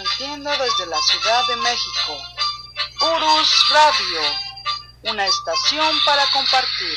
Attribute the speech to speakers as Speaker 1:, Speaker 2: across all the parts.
Speaker 1: transmitiendo desde la Ciudad de México. Urus Radio, una estación para compartir.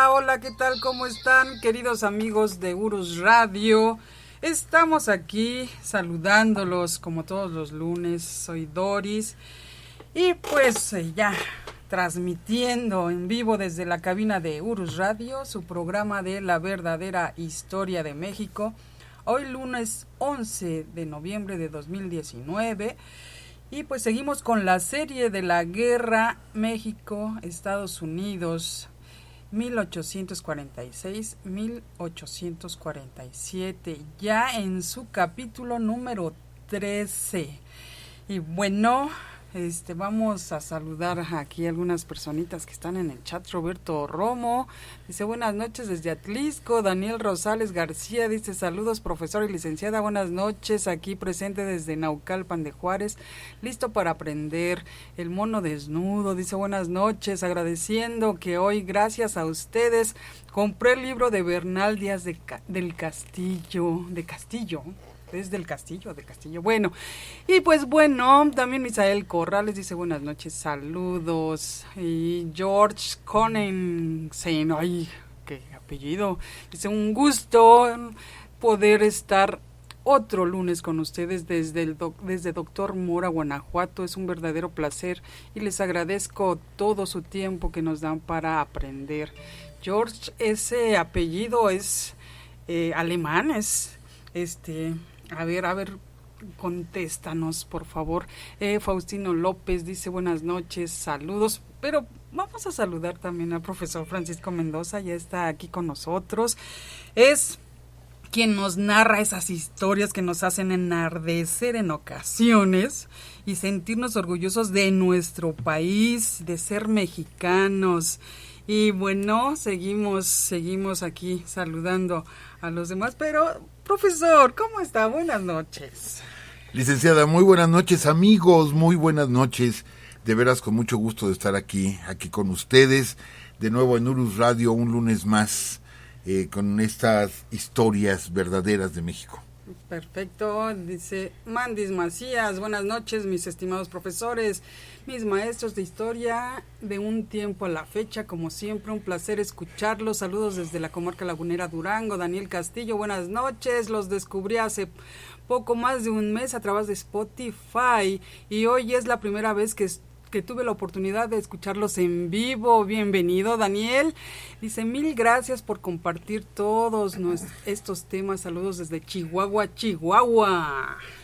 Speaker 2: Hola, ¿qué tal? ¿Cómo están, queridos amigos de Urus Radio? Estamos aquí saludándolos como todos los lunes. Soy Doris y pues ya transmitiendo en vivo desde la cabina de Urus Radio, su programa de la verdadera historia de México. Hoy lunes 11 de noviembre de 2019. Y pues seguimos con la serie de la guerra México-Estados Unidos 1846-1847, ya en su capítulo número 13. Y bueno, vamos a saludar aquí a algunas personitas que están en el chat. Roberto Romo dice buenas noches desde Atlisco. Daniel Rosales García dice saludos profesor y licenciada, buenas noches, aquí presente desde Naucalpan de Juárez, listo para aprender. El mono desnudo dice buenas noches, agradeciendo que hoy gracias a ustedes compré el libro de Bernal Díaz del Castillo, desde el Castillo, de Castillo. Bueno, y pues bueno, también Misael Corrales dice buenas noches, saludos. Y George Conensen, ay, qué apellido. Dice un gusto poder estar otro lunes con ustedes desde Doctor Mora, Guanajuato. Es un verdadero placer y les agradezco todo su tiempo que nos dan para aprender. George, ese apellido es alemán, es A ver, contéstanos, por favor. Faustino López dice buenas noches, saludos, pero vamos a saludar también al profesor Francisco Mendoza, ya está aquí con nosotros. Es quien nos narra esas historias que nos hacen enardecer en ocasiones y sentirnos orgullosos de nuestro país, de ser mexicanos. Y bueno, seguimos aquí saludando a los demás, pero profesor, ¿cómo está? Buenas noches.
Speaker 3: Licenciada, muy buenas noches, amigos, muy buenas noches. De veras, con mucho gusto de estar aquí con ustedes, de nuevo en Urus Radio, un lunes más, con estas historias verdaderas de México.
Speaker 2: Perfecto, dice Mandis Macías, buenas noches mis estimados profesores, mis maestros de historia de un tiempo a la fecha, como siempre un placer escucharlos, saludos desde la comarca lagunera Durango. Daniel Castillo, buenas noches, los descubrí hace poco más de un mes a través de Spotify y hoy es la primera vez que tuve la oportunidad de escucharlos en vivo. Bienvenido, Daniel. Dice, mil gracias por compartir todos estos temas. Saludos desde Chihuahua.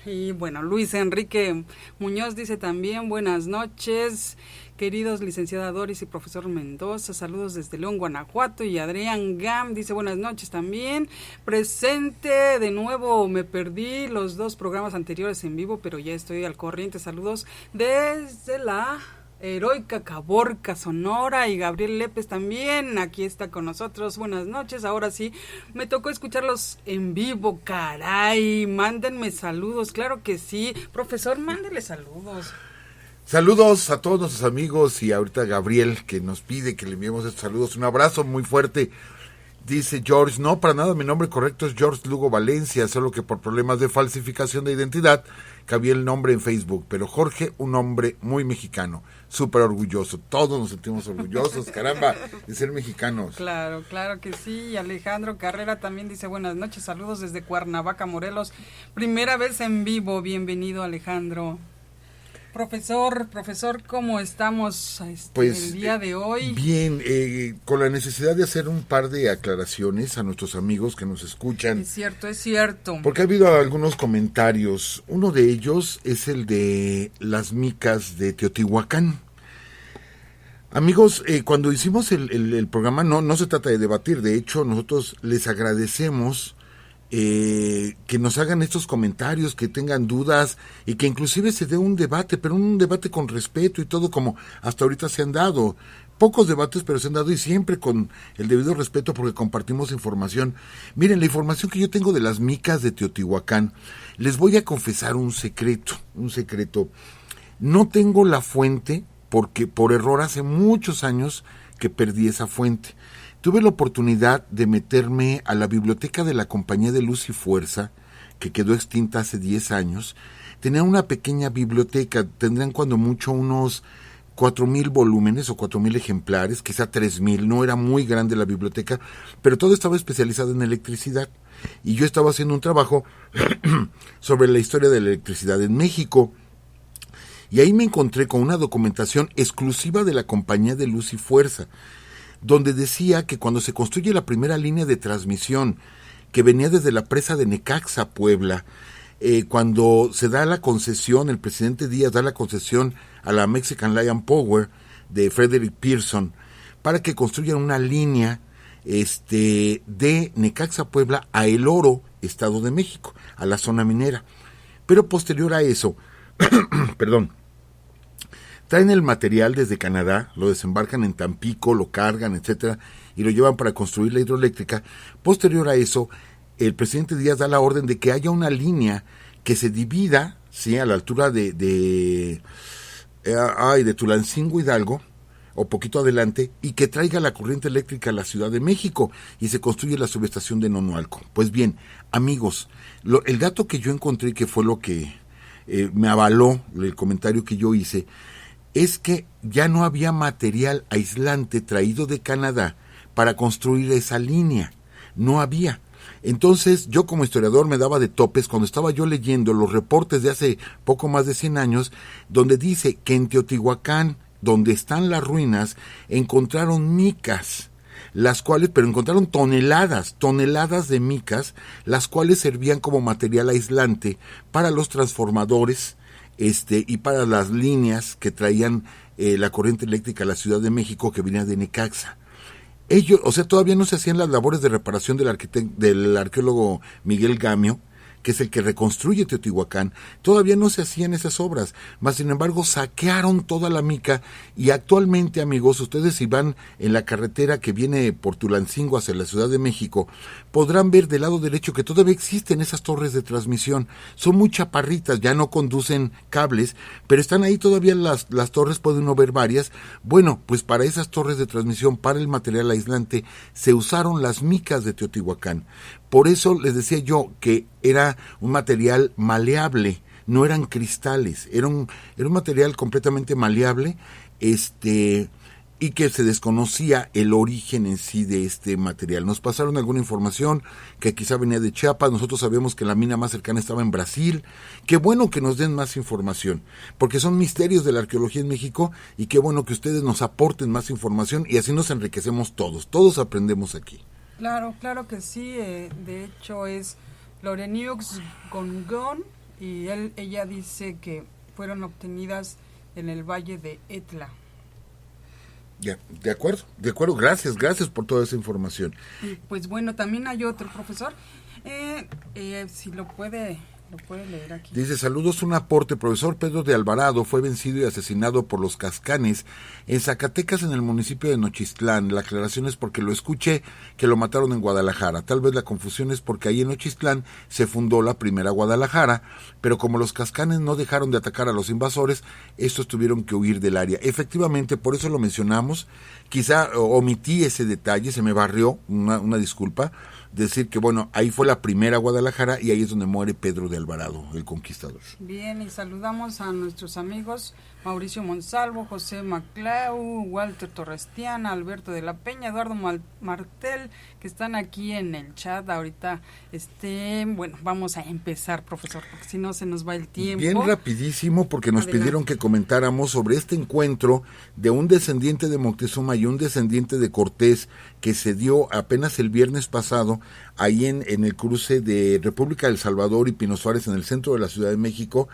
Speaker 2: Y bueno, Luis Enrique Muñoz dice también, buenas noches, queridos licenciada Doris y profesor Mendoza. Saludos desde León, Guanajuato. Y Adrián Gam dice, buenas noches también. Presente de nuevo, me perdí los dos programas anteriores en vivo, pero ya estoy al corriente. Saludos desde la heroica Caborca, Sonora, y Gabriel Lépez también, aquí está con nosotros, buenas noches. Ahora sí, me tocó escucharlos en vivo, caray, mándenme saludos, claro que sí, profesor, mándele saludos.
Speaker 3: Saludos a todos nuestros amigos y ahorita Gabriel que nos pide que le enviemos estos saludos, un abrazo muy fuerte. Dice George, no, para nada, mi nombre correcto es George Lugo Valencia, solo que por problemas de falsificación de identidad cabía el nombre en Facebook, pero Jorge, un hombre muy mexicano, súper orgulloso, todos nos sentimos orgullosos, caramba, de ser mexicanos.
Speaker 2: Claro que sí. Y Alejandro Carrera también dice buenas noches, saludos desde Cuernavaca, Morelos, primera vez en vivo, bienvenido Alejandro. Profesor, ¿cómo estamos el día de hoy?
Speaker 3: Bien, con la necesidad de hacer un par de aclaraciones a nuestros amigos que nos escuchan.
Speaker 2: Es cierto.
Speaker 3: Porque ha habido algunos comentarios. Uno de ellos es el de las micas de Teotihuacán. Amigos, cuando hicimos el programa no se trata de debatir. De hecho, nosotros les agradecemos que nos hagan estos comentarios, que tengan dudas y que inclusive se dé un debate, pero un debate con respeto y todo como hasta ahorita se han dado, pocos debates, pero se han dado y siempre con el debido respeto porque compartimos información. Miren, la información que yo tengo de las micas de Teotihuacán, les voy a confesar un secreto. No tengo la fuente porque por error hace muchos años que perdí esa fuente. Tuve la oportunidad de meterme a la biblioteca de la Compañía de Luz y Fuerza, que quedó extinta hace 10 años. Tenía una pequeña biblioteca, tendrían cuando mucho unos 4,000 volúmenes o 4,000 ejemplares, quizá 3,000, no era muy grande la biblioteca, pero todo estaba especializado en electricidad. Y yo estaba haciendo un trabajo sobre la historia de la electricidad en México. Y ahí me encontré con una documentación exclusiva de la Compañía de Luz y Fuerza, donde decía que cuando se construye la primera línea de transmisión, que venía desde la presa de Necaxa, Puebla, cuando se da la concesión, el presidente Díaz da la concesión a la Mexican Lion Power de Frederick Pearson para que construyan una línea de Necaxa, Puebla a El Oro, Estado de México, a la zona minera. Pero posterior a eso, traen el material desde Canadá, lo desembarcan en Tampico, lo cargan, etcétera, y lo llevan para construir la hidroeléctrica. Posterior a eso, el presidente Díaz da la orden de que haya una línea que se divida, sí, a la altura de Tulancingo, Hidalgo, o poquito adelante, y que traiga la corriente eléctrica a la Ciudad de México, y se construye la subestación de Nonualco. Pues bien, amigos, el dato que yo encontré, que fue lo que me avaló el comentario que yo hice, es que ya no había material aislante traído de Canadá para construir esa línea. No había. Entonces, yo como historiador me daba de topes cuando estaba yo leyendo los reportes de hace poco más de 100 años, donde dice que en Teotihuacán, donde están las ruinas, encontraron micas, pero encontraron toneladas de micas, las cuales servían como material aislante para los transformadores, y para las líneas que traían la corriente eléctrica a la Ciudad de México, que venía de Necaxa. Ellos, todavía no se hacían las labores de reparación del arqueólogo Miguel Gamio, que es el que reconstruye Teotihuacán. Todavía no se hacían esas obras, mas sin embargo saquearon toda la mica, y actualmente, amigos, ustedes si van en la carretera que viene por Tulancingo hacia la Ciudad de México, podrán ver del lado derecho que todavía existen esas torres de transmisión. Son muy chaparritas, ya no conducen cables, pero están ahí todavía las torres, puede uno ver varias. Bueno, pues para esas torres de transmisión, para el material aislante, se usaron las micas de Teotihuacán. Por eso les decía yo que era un material maleable, no eran cristales, era un material completamente maleable, y que se desconocía el origen en sí de este material. Nos pasaron alguna información que quizá venía de Chiapas, nosotros sabemos que la mina más cercana estaba en Brasil. Qué bueno que nos den más información, porque son misterios de la arqueología en México, y qué bueno que ustedes nos aporten más información, y así nos enriquecemos todos aprendemos aquí.
Speaker 2: Claro que sí. De hecho es Loreniux Gongón, y ella dice que fueron obtenidas en el Valle de Etla.
Speaker 3: Ya, de acuerdo, gracias por toda esa información.
Speaker 2: Y pues bueno, también hay otro profesor, si lo puede leer aquí.
Speaker 3: Dice: saludos, un aporte. Profesor Pedro de Alvarado fue vencido y asesinado por los Cascanes en Zacatecas, en el municipio de Nochistlán. La aclaración es porque lo escuché que lo mataron en Guadalajara. Tal vez la confusión es porque ahí en Nochistlán se fundó la primera Guadalajara, pero como los Cascanes no dejaron de atacar a los invasores, estos tuvieron que huir del área. Efectivamente, por eso lo mencionamos. Quizá omití ese detalle, se me barrió, una disculpa. Decir que, bueno, ahí fue la primera Guadalajara, y ahí es donde muere Pedro de Alvarado, el conquistador.
Speaker 2: Bien, y saludamos a nuestros amigos Mauricio Monsalvo, José Maclau, Walter Torrestiana, Alberto de la Peña, Eduardo Martel, que están aquí en el chat ahorita. Bueno, vamos a empezar, profesor, porque si no se nos va el tiempo.
Speaker 3: Bien rapidísimo, porque nos
Speaker 2: Adelante.
Speaker 3: pidieron que comentáramos sobre este encuentro de un descendiente de Moctezuma y un descendiente de Cortés, que se dio apenas el viernes pasado, ahí en el cruce de República del Salvador y Pino Suárez, en el centro de la Ciudad de México,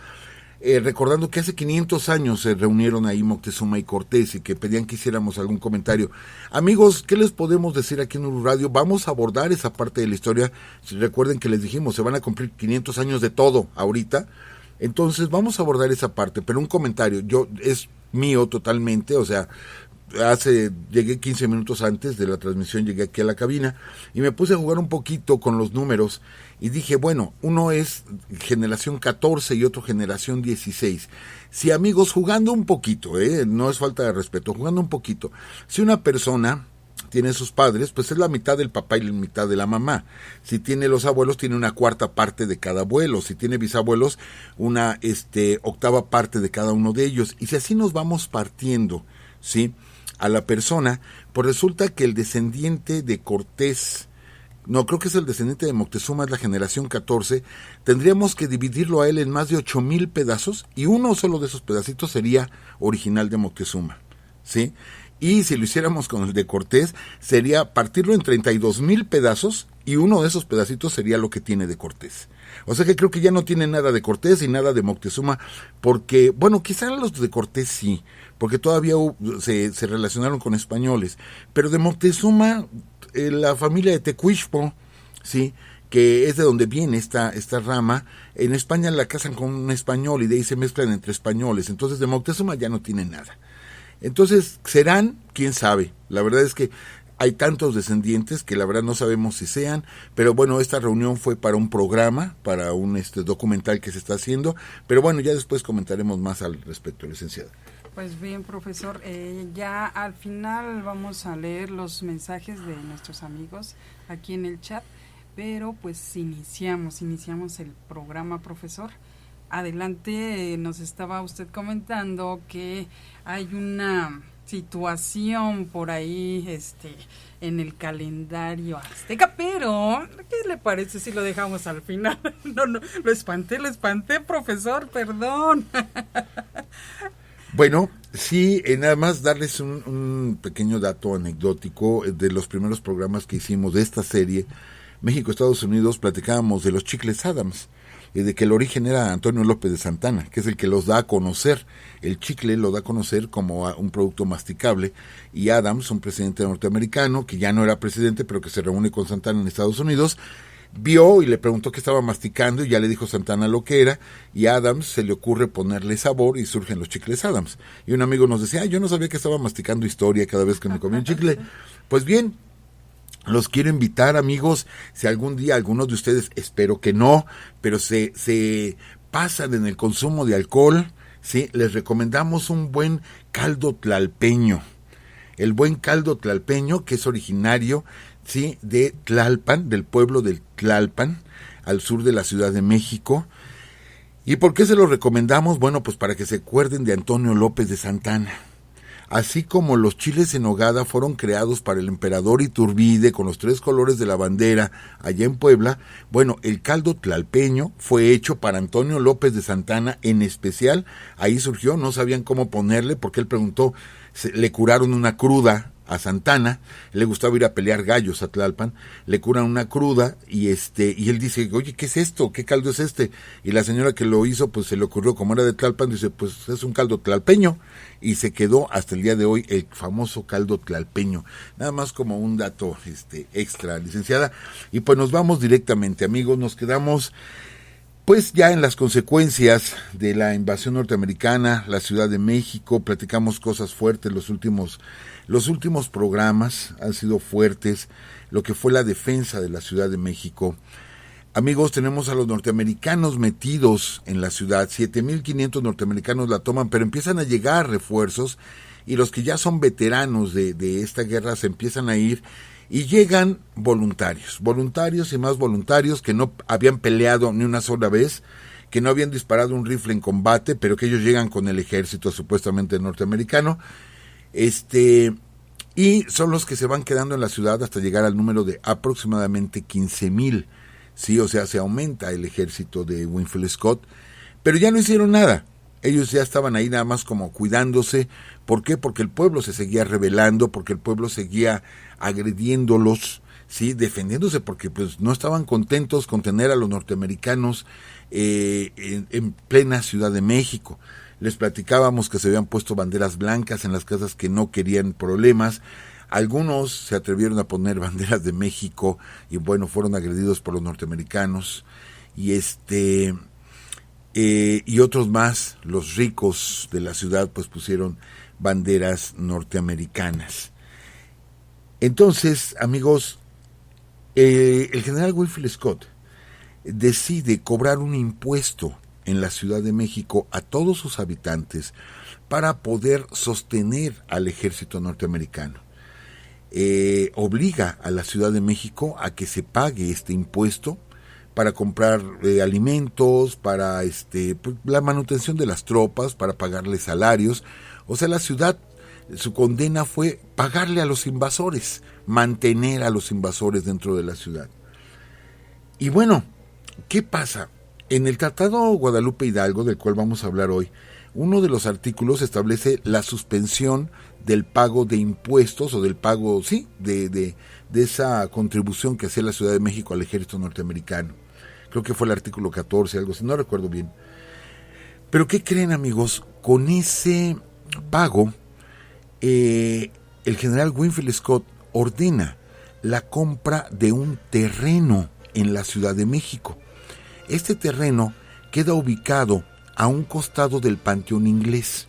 Speaker 3: recordando que hace 500 años se reunieron ahí Moctezuma y Cortés, y que pedían que hiciéramos algún comentario. Amigos, ¿qué les podemos decir aquí en Uru Radio? Vamos a abordar esa parte de la historia. Recuerden que les dijimos, se van a cumplir 500 años de todo ahorita, entonces vamos a abordar esa parte, pero un comentario, es mío totalmente, llegué 15 minutos antes de la transmisión, llegué aquí a la cabina y me puse a jugar un poquito con los números y dije, bueno, uno es generación 14 y otro generación 16. Si, amigos, jugando un poquito, no es falta de respeto, jugando un poquito, si una persona tiene sus padres, pues es la mitad del papá y la mitad de la mamá. Si tiene los abuelos, tiene una cuarta parte de cada abuelo. Si tiene bisabuelos, una octava parte de cada uno de ellos. Y si así nos vamos partiendo, ¿sí?, a la persona, pues resulta que el descendiente de Cortés, no, creo que es el descendiente de Moctezuma, es la generación 14, tendríamos que dividirlo a él en más de 8,000 pedazos, y uno solo de esos pedacitos sería original de Moctezuma, ¿sí? Y si lo hiciéramos con el de Cortés, sería partirlo en 32,000 pedazos, y uno de esos pedacitos sería lo que tiene de Cortés. O sea que creo que ya no tiene nada de Cortés y nada de Moctezuma, porque, bueno, quizá los de Cortés sí, porque todavía se relacionaron con españoles, pero de Moctezuma, la familia de Tecuixpo, sí, que es de donde viene esta rama, en España la casan con un español y de ahí se mezclan entre españoles, entonces de Moctezuma ya no tiene nada. Entonces, ¿serán? ¿Quién sabe? La verdad es que hay tantos descendientes que la verdad no sabemos si sean, pero bueno, esta reunión fue para un programa, para un documental que se está haciendo, pero bueno, ya después comentaremos más al respecto, licenciada.
Speaker 2: Pues bien, profesor, ya al final vamos a leer los mensajes de nuestros amigos aquí en el chat, pero pues iniciamos el programa, profesor. Adelante, nos estaba usted comentando que hay una situación por ahí en el calendario azteca, pero ¿qué le parece si lo dejamos al final? No, lo espanté, profesor, perdón.
Speaker 3: Bueno, sí, nada más darles un pequeño dato anecdótico de los primeros programas que hicimos de esta serie, México-Estados Unidos, platicábamos de los chicles Adams, y de que el origen era Antonio López de Santana, que es el que los da a conocer. El chicle lo da a conocer como un producto masticable, y Adams, un presidente norteamericano, que ya no era presidente, pero que se reúne con Santana en Estados Unidos, vio y le preguntó qué estaba masticando, y ya le dijo Santana lo que era, y a Adams se le ocurre ponerle sabor, y surgen los chicles Adams. Y un amigo nos decía, yo no sabía que estaba masticando historia cada vez que me comía un chicle. Pues bien, los quiero invitar, amigos, si algún día algunos de ustedes, espero que no, pero se pasan en el consumo de alcohol, ¿sí?, les recomendamos un buen caldo tlalpeño. El buen caldo tlalpeño, que es originario, ¿sí?, de Tlalpan, del pueblo del Tlalpan, al sur de la Ciudad de México. ¿Y por qué se lo recomendamos? Bueno, pues para que se acuerden de Antonio López de Santana. Así como los chiles en nogada fueron creados para el emperador Iturbide con los 3 colores de la bandera allá en Puebla, bueno, el caldo tlalpeño fue hecho para Antonio López de Santana en especial. Ahí surgió, no sabían cómo ponerle, porque él preguntó, le curaron una cruda a Santana, le gustaba ir a pelear gallos a Tlalpan, le curan una cruda y él dice, oye, ¿qué es esto? ¿Qué caldo es este? Y la señora que lo hizo, pues se le ocurrió, como era de Tlalpan, dice, pues es un caldo tlalpeño, y se quedó hasta el día de hoy el famoso caldo tlalpeño. Nada más como un dato extra, licenciada. Y pues nos vamos directamente, amigos, nos quedamos pues ya en las consecuencias de la invasión norteamericana, la Ciudad de México. Platicamos cosas fuertes, los últimos programas han sido fuertes, lo que fue la defensa de la Ciudad de México. Amigos, tenemos a los norteamericanos metidos en la ciudad, 7,500 norteamericanos la toman, pero empiezan a llegar refuerzos, y los que ya son veteranos de esta guerra se empiezan a ir, y llegan voluntarios y más voluntarios que no habían peleado ni una sola vez, que no habían disparado un rifle en combate, pero que ellos llegan con el ejército supuestamente norteamericano, y son los que se van quedando en la ciudad hasta llegar al número de aproximadamente 15,000, sí, o sea, se aumenta el ejército de Winfield Scott, pero ya no hicieron nada. Ellos ya estaban ahí nada más como cuidándose. ¿Por qué? Porque el pueblo se seguía rebelando, porque el pueblo seguía agrediéndolos, sí, defendiéndose, porque pues no estaban contentos con tener a los norteamericanos en plena Ciudad de México. Les platicábamos que se habían puesto banderas blancas en las casas que no querían problemas. Algunos se atrevieron a poner banderas de México y bueno, fueron agredidos por los norteamericanos. Y otros más, los ricos de la ciudad, pues pusieron banderas norteamericanas. Entonces, amigos, el general Winfield Scott decide cobrar un impuesto en la Ciudad de México a todos sus habitantes para poder sostener al ejército norteamericano. Obliga a la Ciudad de México a que se pague este impuesto para comprar alimentos, para la manutención de las tropas, para pagarles salarios. O sea, la ciudad, su condena fue pagarle a los invasores, mantener a los invasores dentro de la ciudad. Y bueno, ¿qué pasa? En el Tratado Guadalupe Hidalgo, del cual vamos a hablar hoy, uno de los artículos establece la suspensión del pago de impuestos o del pago, sí, de esa contribución que hacía la Ciudad de México al ejército norteamericano. Creo que fue el artículo 14, algo así, no recuerdo bien. Pero ¿qué creen, amigos? Con ese pago, el general Winfield Scott ordena la compra de un terreno en la Ciudad de México. Este terreno queda ubicado a un costado del Panteón Inglés.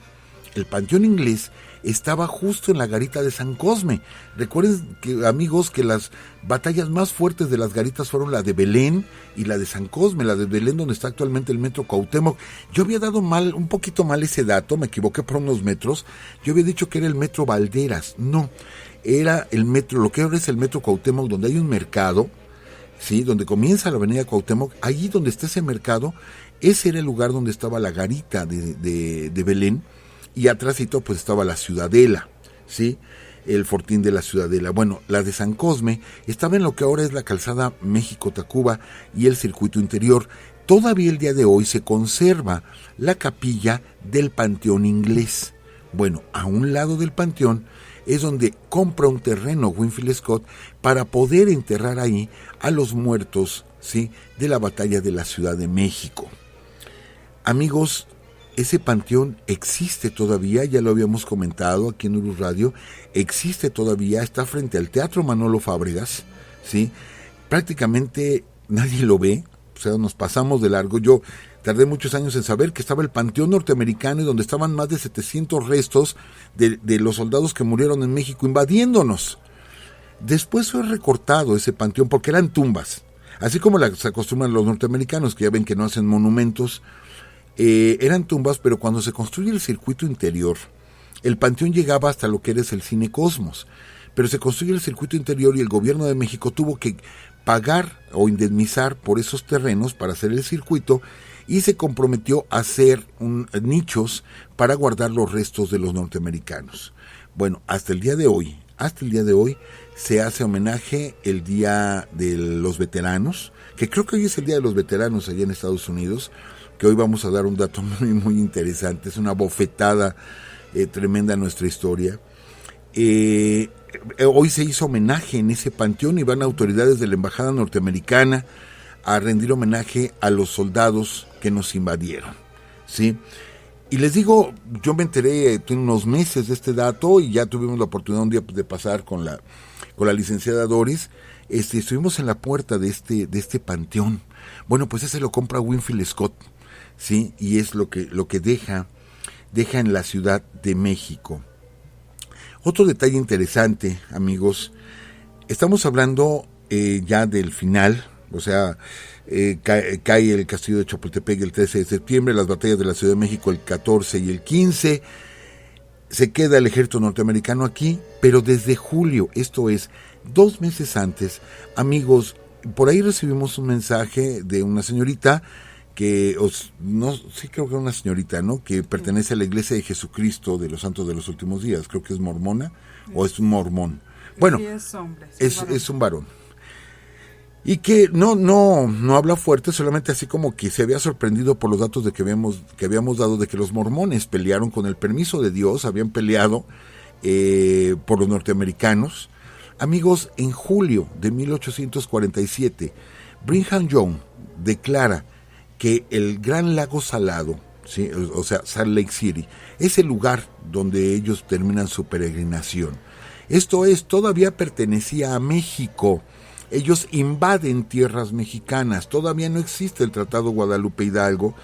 Speaker 3: El Panteón Inglés estaba justo en la garita de San Cosme. Recuerden, amigos, que las batallas más fuertes de las garitas fueron la de Belén y la de San Cosme. La de Belén, donde está actualmente el metro Cuauhtémoc. Yo había dado un poquito mal ese dato, me equivoqué por unos metros. Yo había dicho que era el metro Valderas. No, era el metro, lo que ahora es el metro Cuauhtémoc, donde hay un mercado, sí, donde comienza la avenida Cuauhtémoc. Allí donde está ese mercado, ese era el lugar donde estaba la garita de Belén. Y atrásito pues estaba la Ciudadela, ¿sí? El fortín de la Ciudadela. Bueno, la de San Cosme estaba en lo que ahora es la calzada México-Tacuba y el circuito interior. Todavía el día de hoy se conserva la capilla del Panteón Inglés. Bueno, a un lado del panteón es donde compra un terreno Winfield Scott para poder enterrar ahí a los muertos, ¿sí?, de la batalla de la Ciudad de México. Amigos, ese panteón existe todavía, ya lo habíamos comentado aquí en Urus Radio, existe todavía, está frente al Teatro Manolo Fábregas, ¿sí? Prácticamente nadie lo ve, o sea, nos pasamos de largo. Yo tardé muchos años en saber que estaba el Panteón Norteamericano y donde estaban más de 700 restos de los soldados que murieron en México invadiéndonos. Después fue recortado ese panteón porque eran tumbas, así como se acostumbran los norteamericanos, que ya ven que no hacen monumentos. Eran tumbas, pero cuando se construye el circuito interior, el panteón llegaba hasta lo que era el Cine Cosmos, pero se construye el circuito interior y el gobierno de México tuvo que pagar o indemnizar por esos terrenos para hacer el circuito y se comprometió a hacer nichos para guardar los restos de los norteamericanos. Bueno, hasta el día de hoy se hace homenaje el Día de los Veteranos, que creo que hoy es el Día de los Veteranos allá en Estados Unidos, que hoy vamos a dar un dato muy, muy interesante, es una bofetada tremenda a nuestra historia. Hoy se hizo homenaje en ese panteón y van autoridades de la Embajada Norteamericana a rendir homenaje a los soldados que nos invadieron, ¿sí? Y les digo, yo me enteré tiene unos meses de este dato y ya tuvimos la oportunidad un día de pasar con la licenciada Doris. Estuvimos en la puerta de este panteón. Bueno, pues ese lo compra Winfield Scott, ¿sí? Y es lo que deja en la Ciudad de México. Otro detalle interesante, amigos, estamos hablando ya del final, o sea, cae el castillo de Chapultepec el 13 de septiembre, las batallas de la Ciudad de México el 14 y el 15, se queda el ejército norteamericano aquí, pero desde julio, esto es, 2 meses antes, amigos, por ahí recibimos un mensaje de una señorita creo que una señorita, ¿no?, que pertenece a la Iglesia de Jesucristo de los Santos de los Últimos Días, creo que es mormona o es un mormón. Bueno,
Speaker 2: sí, es hombre,
Speaker 3: es un varón. Y que no habla fuerte, solamente así como que se había sorprendido por los datos que habíamos dado de que los mormones pelearon con el permiso de Dios, habían peleado por los norteamericanos. Amigos, en julio de 1847, Brigham Young declara que el Gran Lago Salado, ¿sí?, o sea, Salt Lake City, es el lugar donde ellos terminan su peregrinación. Esto es, todavía pertenecía a México. Ellos invaden tierras mexicanas. Todavía no existe el Tratado Guadalupe Hidalgo.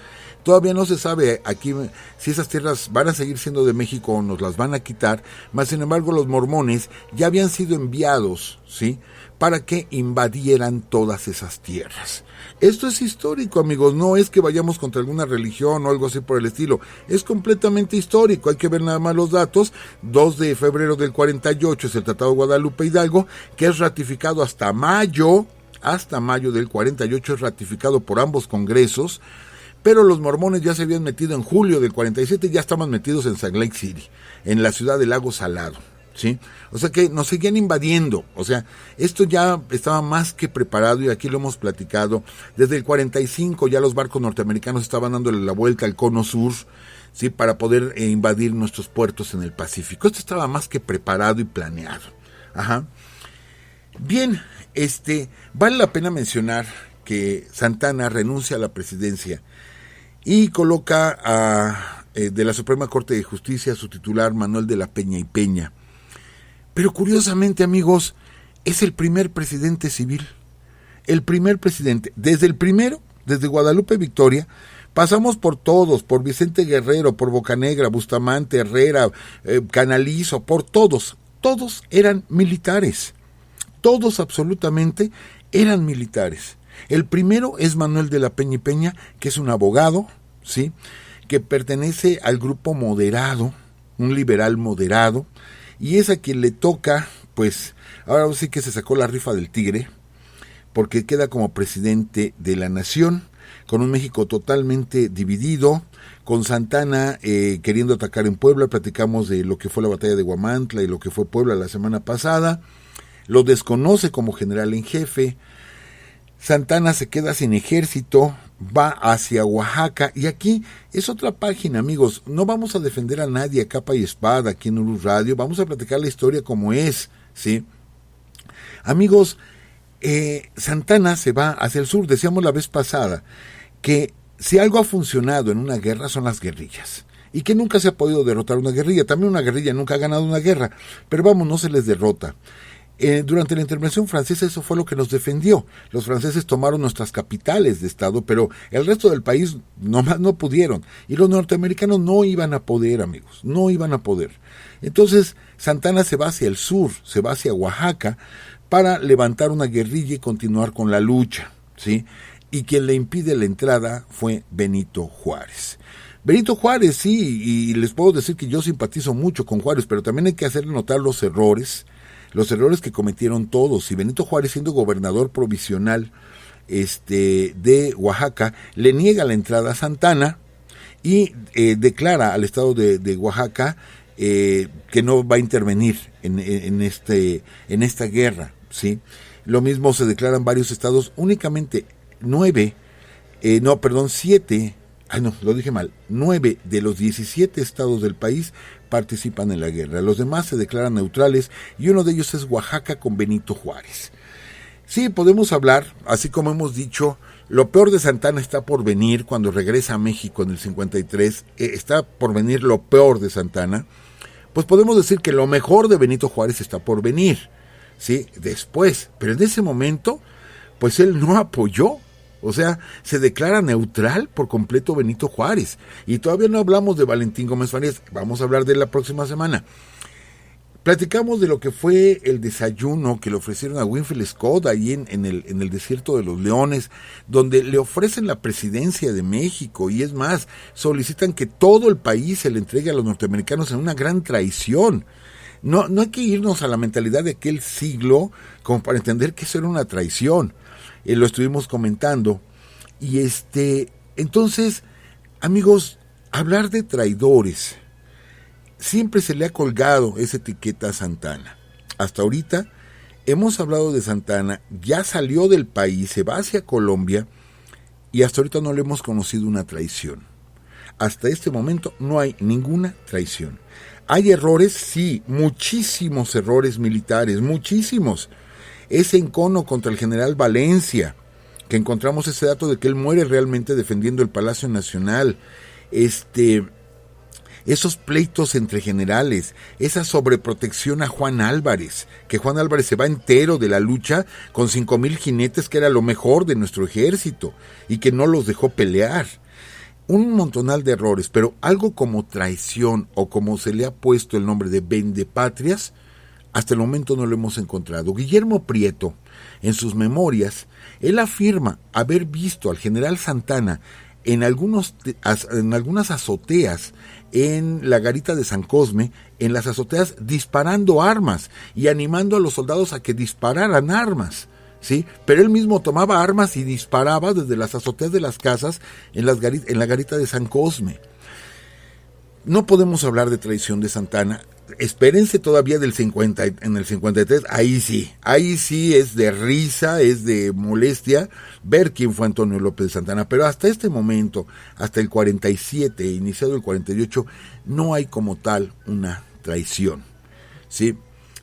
Speaker 3: Todavía no se sabe aquí si esas tierras van a seguir siendo de México o nos las van a quitar, mas sin embargo los mormones ya habían sido enviados, ¿sí?, para que invadieran todas esas tierras. Esto es histórico, amigos, no es que vayamos contra alguna religión o algo así por el estilo, es completamente histórico, hay que ver nada más los datos. 2 de febrero del 48 es el Tratado de Guadalupe Hidalgo, que es ratificado hasta mayo del 48, es ratificado por ambos congresos, pero los mormones ya se habían metido en julio del 47, ya estaban metidos en Salt Lake City, en la ciudad del Lago Salado, ¿sí? O sea que nos seguían invadiendo, o sea, esto ya estaba más que preparado y aquí lo hemos platicado. Desde el 45 ya los barcos norteamericanos estaban dándole la vuelta al cono sur, ¿sí?, para poder invadir nuestros puertos en el Pacífico. Esto estaba más que preparado y planeado. Ajá. Bien, vale la pena mencionar que Santa Anna renuncia a la presidencia y coloca de la Suprema Corte de Justicia a su titular, Manuel de la Peña y Peña. Pero curiosamente, amigos, es el primer presidente civil. El primer presidente. Desde Guadalupe Victoria, pasamos por todos, por Vicente Guerrero, por Bocanegra, Bustamante, Herrera, Canalizo, por todos. Todos eran militares. Todos absolutamente eran militares. El primero es Manuel de la Peña y Peña, que es un abogado, ¿sí?, que pertenece al grupo moderado, un liberal moderado, y es a quien le toca, pues, ahora sí que se sacó la rifa del tigre, porque queda como presidente de la nación, con un México totalmente dividido, con Santa Anna queriendo atacar en Puebla. Platicamos de lo que fue la batalla de Huamantla y lo que fue Puebla la semana pasada. Lo desconoce como general en jefe. Santa Anna se queda sin ejército, va hacia Oaxaca, y aquí es otra página, amigos. No vamos a defender a nadie a capa y espada aquí en Urus Radio, vamos a platicar la historia como es, ¿sí? Amigos, Santa Anna se va hacia el sur. Decíamos la vez pasada que si algo ha funcionado en una guerra son las guerrillas, y que nunca se ha podido derrotar una guerrilla. También una guerrilla nunca ha ganado una guerra, pero vamos, no se les derrota. Durante la intervención francesa eso fue lo que nos defendió. Los franceses tomaron nuestras capitales de estado, pero el resto del país nomás no pudieron. Y los norteamericanos no iban a poder, amigos, no iban a poder. Entonces Santa Anna se va hacia el sur, se va hacia Oaxaca para levantar una guerrilla y continuar con la lucha, ¿sí? Y quien le impide la entrada fue Benito Juárez. Benito Juárez, sí, y les puedo decir que yo simpatizo mucho con Juárez, pero también hay que hacerle notar los errores que cometieron todos. Y Benito Juárez, siendo gobernador provisional de Oaxaca, le niega la entrada a Santa Anna y declara al estado de Oaxaca que no va a intervenir en esta guerra, ¿sí? Lo mismo se declaran varios estados, únicamente 9 de los 17 estados del país participan en la guerra. Los demás se declaran neutrales y uno de ellos es Oaxaca con Benito Juárez. Sí, podemos hablar, así como hemos dicho, lo peor de Santa Anna está por venir cuando regresa a México en el 53, está por venir lo peor de Santa Anna. Pues podemos decir que lo mejor de Benito Juárez está por venir, ¿sí? Después, pero en ese momento, pues él no apoyó. O sea, se declara neutral por completo Benito Juárez. Y todavía no hablamos de Valentín Gómez Farías, vamos a hablar de él la próxima semana. Platicamos de lo que fue el desayuno que le ofrecieron a Winfield Scott ahí en el desierto de los Leones, donde le ofrecen la presidencia de México, y es más, solicitan que todo el país se le entregue a los norteamericanos en una gran traición. No hay que irnos a la mentalidad de aquel siglo como para entender que eso era una traición. Lo estuvimos comentando. Y entonces, amigos, hablar de traidores, siempre se le ha colgado esa etiqueta a Santa Anna. Hasta ahorita hemos hablado de Santa Anna, ya salió del país, se va hacia Colombia, y hasta ahorita no le hemos conocido una traición. Hasta este momento no hay ninguna traición. ¿Hay errores? Sí, muchísimos errores militares, muchísimos. Ese encono contra el general Valencia, que encontramos ese dato de que él muere realmente defendiendo el Palacio Nacional, esos pleitos entre generales, esa sobreprotección a Juan Álvarez, que Juan Álvarez se va entero de la lucha con 5,000 jinetes, que era lo mejor de nuestro ejército, y que no los dejó pelear. un montonal de errores, pero algo como traición o como se le ha puesto el nombre de vendepatrias, hasta el momento no lo hemos encontrado. Guillermo Prieto, en sus memorias, él afirma haber visto al general Santana en algunas azoteas en la garita de San Cosme, en las azoteas disparando armas y animando a los soldados a que dispararan armas, ¿sí? Pero él mismo tomaba armas y disparaba desde las azoteas de las casas en la garita de San Cosme. No podemos hablar de traición de Santana. Espérense todavía del 50, en el 53, ahí sí es de risa, es de molestia ver quién fue Antonio López de Santana, pero hasta este momento, hasta el 47, iniciado el 48, no hay como tal una traición, ¿sí?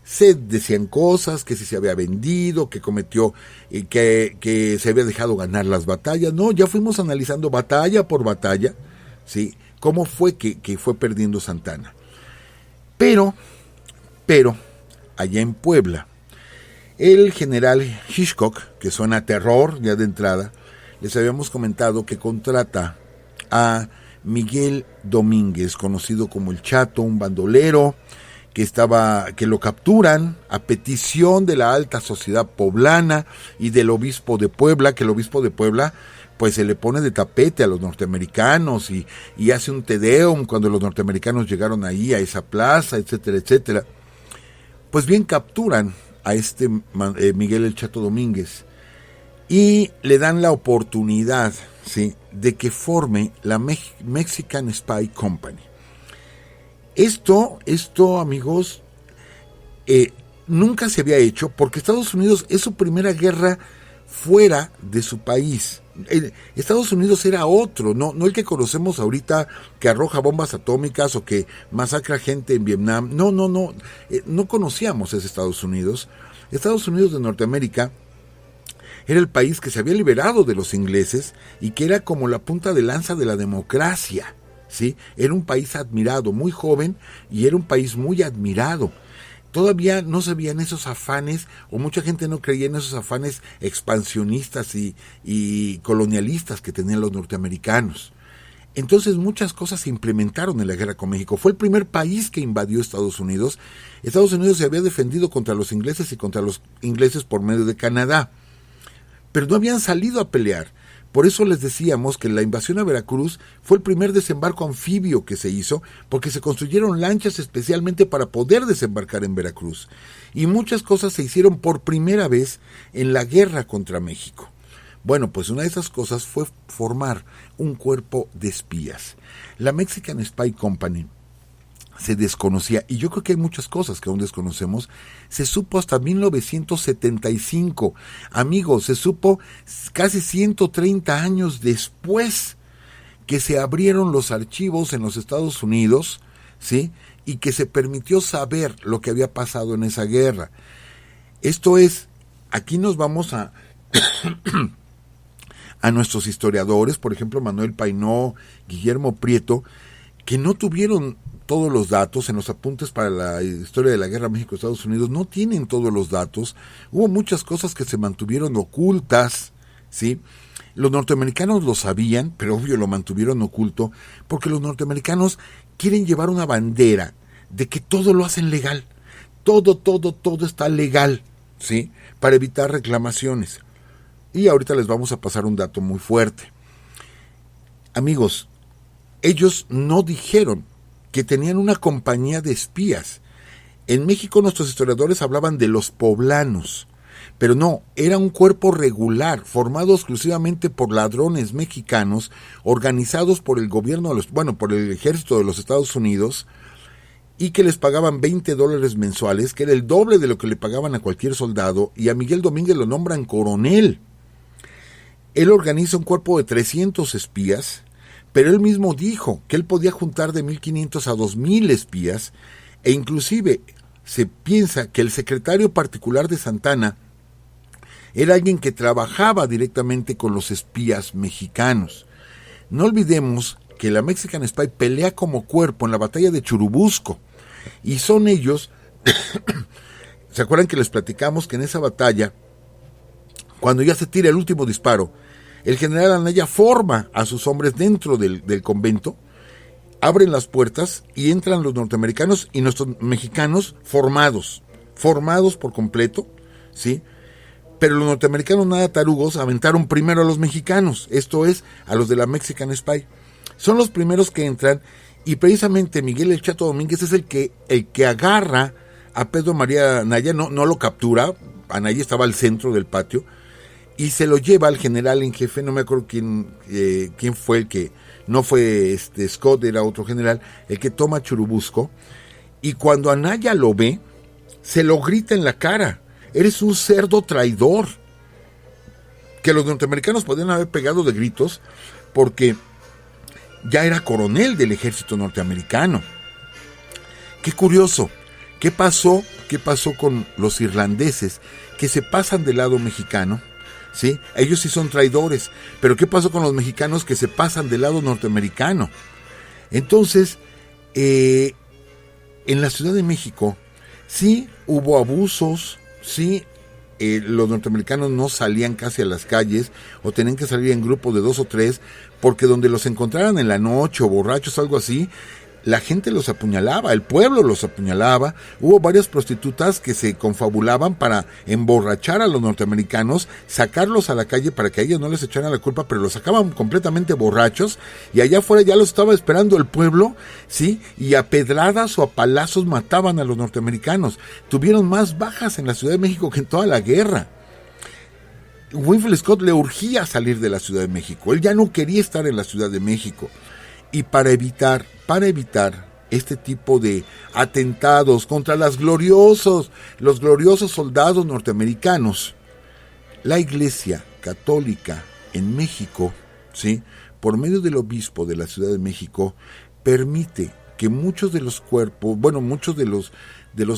Speaker 3: Se decían cosas, que si se había vendido, que cometió, que se había dejado ganar las batallas. No, ya fuimos analizando batalla por batalla, ¿sí? Cómo fue que fue perdiendo Santana. Pero, allá en Puebla, el general Hitchcock, que suena a terror ya de entrada, les habíamos comentado que contrata a Miguel Domínguez, conocido como el Chato, un bandolero, que lo capturan a petición de la alta sociedad poblana y del obispo de Puebla, que el obispo de Puebla pues se le pone de tapete a los norteamericanos y hace un te deum cuando los norteamericanos llegaron ahí a esa plaza, etcétera, etcétera. Pues bien, capturan a Miguel el Chato Domínguez y le dan la oportunidad, ¿sí?, de que forme la Mexican Spy Company. Esto, amigos, nunca se había hecho porque Estados Unidos es su primera guerra fuera de su país. Estados Unidos era otro, no el que conocemos ahorita, que arroja bombas atómicas o que masacra gente en Vietnam. No conocíamos ese Estados Unidos. Estados Unidos de Norteamérica era el país que se había liberado de los ingleses y que era como la punta de lanza de la democracia, ¿sí? Era un país admirado, muy joven, y era un país muy admirado. Todavía no se veían esos afanes, o mucha gente no creía en esos afanes expansionistas y colonialistas que tenían los norteamericanos. Entonces muchas cosas se implementaron en la guerra con México. Fue el primer país que invadió Estados Unidos. Estados Unidos se había defendido contra los ingleses y contra los ingleses por medio de Canadá, pero no habían salido a pelear. Por eso les decíamos que la invasión a Veracruz fue el primer desembarco anfibio que se hizo, porque se construyeron lanchas especialmente para poder desembarcar en Veracruz. Y muchas cosas se hicieron por primera vez en la guerra contra México. Bueno, pues una de esas cosas fue formar un cuerpo de espías. La Mexican Spy Company se desconocía, y yo creo que hay muchas cosas que aún desconocemos. Se supo hasta 1975, amigos, se supo casi 130 años después que se abrieron los archivos en los Estados Unidos, ¿sí?, y que se permitió saber lo que había pasado en esa guerra. Esto es, aquí nos vamos a nuestros historiadores, por ejemplo Manuel Painó, Guillermo Prieto, que no tuvieron todos los datos en los apuntes para la historia de la guerra México-Estados Unidos, no tienen todos los datos. Hubo muchas cosas que se mantuvieron ocultas, ¿sí? Los norteamericanos lo sabían, pero obvio lo mantuvieron oculto, porque los norteamericanos quieren llevar una bandera de que todo lo hacen legal, todo está legal, ¿sí?, para evitar reclamaciones. Y ahorita les vamos a pasar un dato muy fuerte. Amigos, ellos no dijeron que tenían una compañía de espías. En México nuestros historiadores hablaban de los poblanos, pero no, era un cuerpo regular, formado exclusivamente por ladrones mexicanos, organizados por el gobierno, por el ejército de los Estados Unidos, y que les pagaban $20 mensuales, que era el doble de lo que le pagaban a cualquier soldado, y a Miguel Domínguez lo nombran coronel. Él organiza un cuerpo de 300 espías, pero él mismo dijo que él podía juntar de 1,500 a 2,000 espías, e inclusive se piensa que el secretario particular de Santana era alguien que trabajaba directamente con los espías mexicanos. No olvidemos que la Mexican Spy pelea como cuerpo en la batalla de Churubusco, y son ellos, ¿se acuerdan que les platicamos que en esa batalla, cuando ya se tira el último disparo, el general Anaya forma a sus hombres dentro del convento, abren las puertas y entran los norteamericanos y nuestros mexicanos formados por completo, ¿sí? Pero los norteamericanos, nada tarugos, aventaron primero a los mexicanos, esto es, a los de la Mexican Spy. Son los primeros que entran, y precisamente Miguel El Chato Domínguez es el que agarra a Pedro María Anaya, no lo captura, Anaya estaba al centro del patio, y se lo lleva al general en jefe, no me acuerdo quién fue el que, no fue Scott, era otro general, el que toma Churubusco, y cuando Anaya lo ve, se lo grita en la cara: eres un cerdo traidor. Que los norteamericanos podían haber pegado de gritos, porque ya era coronel del ejército norteamericano. Qué curioso, ¿qué pasó con los irlandeses que se pasan del lado mexicano? ¿Sí? Ellos sí son traidores, pero ¿qué pasó con los mexicanos que se pasan del lado norteamericano? Entonces, en la Ciudad de México sí hubo abusos, sí, los norteamericanos no salían casi a las calles, o tenían que salir en grupos de 2 o 3, porque donde los encontraran en la noche o borrachos, algo así, la gente los apuñalaba, el pueblo los apuñalaba. Hubo varias prostitutas que se confabulaban para emborrachar a los norteamericanos, sacarlos a la calle para que a ellos no les echaran la culpa, pero los sacaban completamente borrachos, y allá afuera ya los estaba esperando el pueblo, ¿sí? Y a pedradas o a palazos mataban a los norteamericanos. Tuvieron más bajas en la Ciudad de México que en toda la guerra. Winfield Scott le urgía salir de la Ciudad de México, él ya no quería estar en la Ciudad de México. Y para evitar este tipo de atentados contra los gloriosos soldados norteamericanos, la Iglesia Católica en México, ¿sí?, por medio del obispo de la Ciudad de México, permite que muchos de los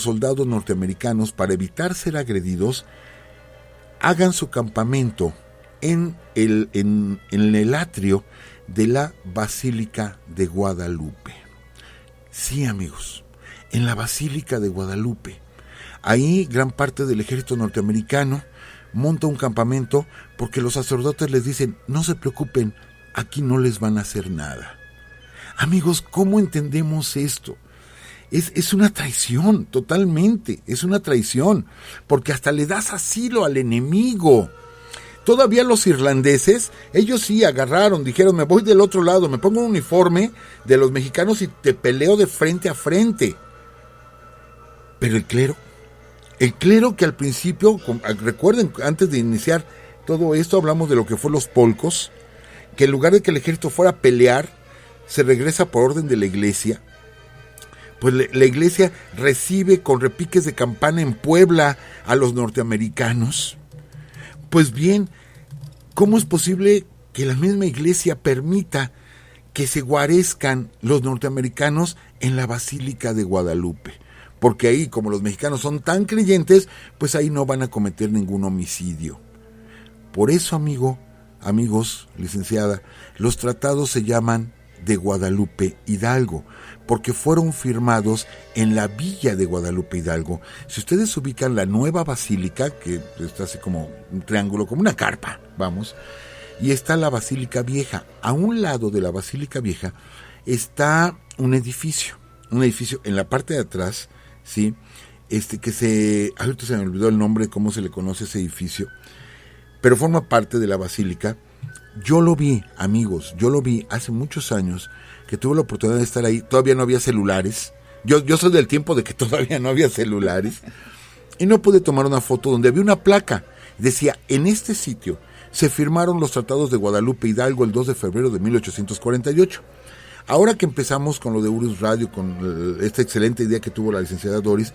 Speaker 3: soldados norteamericanos, para evitar ser agredidos, hagan su campamento en el atrio de la Basílica de Guadalupe. Sí, amigos, en la Basílica de Guadalupe. Ahí gran parte del ejército norteamericano monta un campamento, porque los sacerdotes les dicen: no se preocupen, aquí no les van a hacer nada. Amigos, ¿cómo entendemos esto? Es una traición, totalmente, es una traición, porque hasta le das asilo al enemigo. Todavía los irlandeses, ellos sí agarraron, dijeron: me voy del otro lado, me pongo un uniforme de los mexicanos y te peleo de frente a frente. Pero el clero que al principio, recuerden, antes de iniciar todo esto, hablamos de lo que fue los polcos, que en lugar de que el ejército fuera a pelear, se regresa por orden de la iglesia. Pues la iglesia recibe con repiques de campana en Puebla a los norteamericanos. Pues bien, ¿cómo es posible que la misma iglesia permita que se guarezcan los norteamericanos en la Basílica de Guadalupe? Porque ahí, como los mexicanos son tan creyentes, pues ahí no van a cometer ningún homicidio. Por eso, amigos, licenciada, los tratados se llaman de Guadalupe Hidalgo, porque fueron firmados en la villa de Guadalupe Hidalgo. Si ustedes ubican la nueva basílica, que está así como un triángulo, como una carpa, vamos, y está la Basílica Vieja. A un lado de la Basílica Vieja está un edificio en la parte de atrás, ¿sí? Ahorita se me olvidó el nombre, cómo se le conoce ese edificio, pero forma parte de la basílica. Yo lo vi, amigos, hace muchos años, que tuve la oportunidad de estar ahí. Todavía no había celulares. Yo soy del tiempo de que todavía no había celulares. Y no pude tomar una foto donde había una placa. Decía: en este sitio se firmaron los tratados de Guadalupe Hidalgo el 2 de febrero de 1848. Ahora que empezamos con lo de Urus Radio, con esta excelente idea que tuvo la licenciada Doris,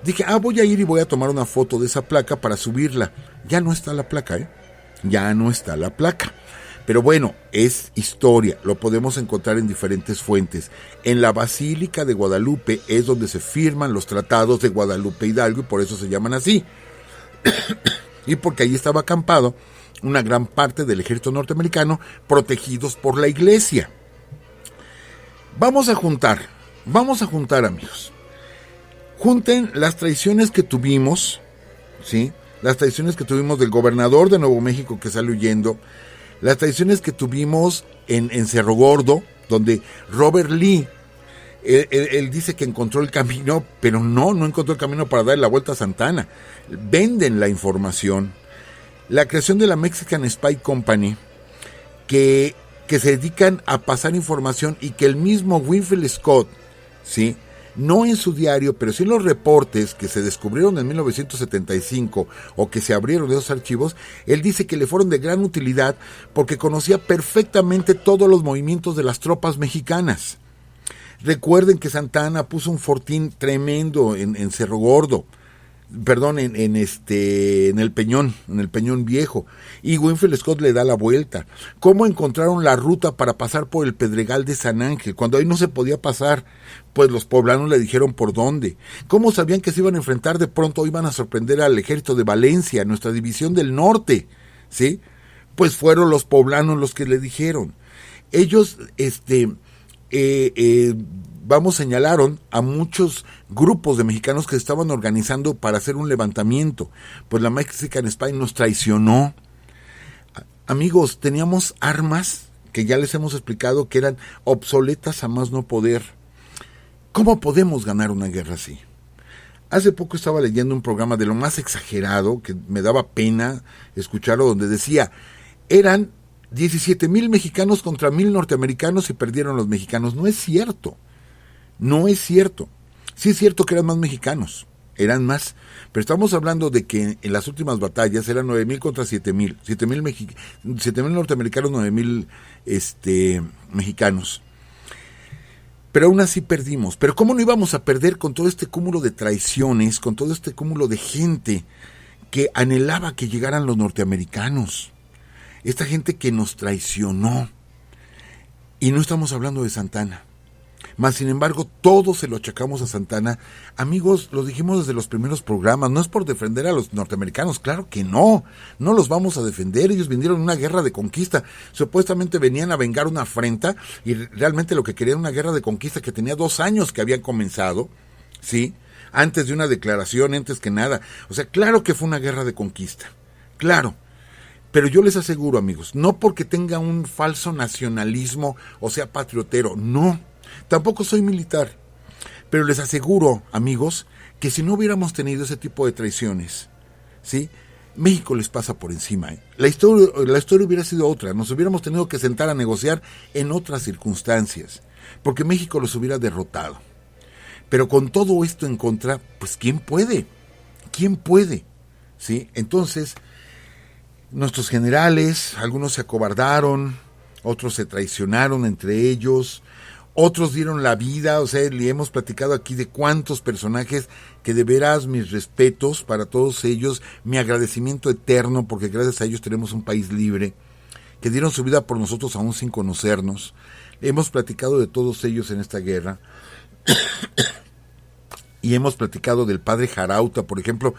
Speaker 3: dije: voy a ir y voy a tomar una foto de esa placa para subirla. Ya no está la placa, ya no está la placa. Pero bueno, es historia, lo podemos encontrar en diferentes fuentes. En la Basílica de Guadalupe es donde se firman los tratados de Guadalupe Hidalgo, y por eso se llaman así. Y porque allí estaba acampado una gran parte del ejército norteamericano, protegidos por la iglesia. Vamos a juntar, amigos. Junten las traiciones que tuvimos, ¿sí? Las traiciones que tuvimos del gobernador de Nuevo México que sale huyendo, Las traiciones que tuvimos en Cerro Gordo, donde Robert Lee, él dice que encontró el camino, pero no encontró el camino para darle la vuelta a Santa Anna. Venden la información. La creación de la Mexican Spy Company, que se dedican a pasar información, y que el mismo Winfield Scott, ¿sí?, no en su diario, pero sí en los reportes que se descubrieron en 1975 o que se abrieron de esos archivos, él dice que le fueron de gran utilidad porque conocía perfectamente todos los movimientos de las tropas mexicanas. Recuerden que Santa Anna puso un fortín tremendo en Cerro Gordo, perdón, en el Peñón Viejo, y Winfield Scott le da la vuelta. ¿Cómo encontraron la ruta para pasar por el Pedregal de San Ángel? Cuando ahí no se podía pasar, pues los poblanos le dijeron por dónde. ¿Cómo sabían que se iban a enfrentar de pronto, iban a sorprender al ejército de Valencia, nuestra división del norte? ¿Sí? Pues fueron los poblanos los que le dijeron. Ellos, señalaron a muchos grupos de mexicanos que se estaban organizando para hacer un levantamiento. Pues la Mexican Spy nos traicionó. Amigos, teníamos armas que ya les hemos explicado que eran obsoletas a más no poder. ¿Cómo podemos ganar una guerra así? Hace poco estaba leyendo un programa de lo más exagerado, que me daba pena escucharlo, donde decía, eran 17,000 mexicanos contra 1,000 norteamericanos y perdieron los mexicanos. No es cierto. No es cierto. Sí es cierto que eran más mexicanos, eran más, pero estamos hablando de que en las últimas batallas eran 9,000 contra 7,000, 7,000 norteamericanos, 9,000 mexicanos. Pero aún así perdimos. Pero ¿cómo no íbamos a perder con todo este cúmulo de traiciones, con todo este cúmulo de gente que anhelaba que llegaran los norteamericanos? Esta gente que nos traicionó. Y no estamos hablando de Santa Anna. Mas, sin embargo, todo se lo achacamos a Santa Anna. Amigos, lo dijimos desde los primeros programas, no es por defender a los norteamericanos, claro que no los vamos a defender. Ellos vinieron a una guerra de conquista, supuestamente venían a vengar una afrenta, y realmente lo que querían una guerra de conquista que tenía 2 años que habían comenzado, ¿sí?, antes de una declaración, antes que nada. O sea, claro que fue una guerra de conquista, claro. Pero yo les aseguro, amigos, no porque tenga un falso nacionalismo o sea patriotero, no. Tampoco soy militar, pero les aseguro, amigos, que si no hubiéramos tenido ese tipo de traiciones, ¿sí?, México les pasa por encima. La historia hubiera sido otra, nos hubiéramos tenido que sentar a negociar en otras circunstancias, porque México los hubiera derrotado. Pero con todo esto en contra, pues ¿quién puede? ¿Quién puede? ¿Sí? Entonces, nuestros generales, algunos se acobardaron, otros se traicionaron entre ellos, otros dieron la vida. O sea, le hemos platicado aquí de cuántos personajes que de veras mis respetos para todos ellos, mi agradecimiento eterno, porque gracias a ellos tenemos un país libre, que dieron su vida por nosotros aún sin conocernos. Hemos platicado de todos ellos en esta guerra. Y hemos platicado del padre Jarauta, por ejemplo,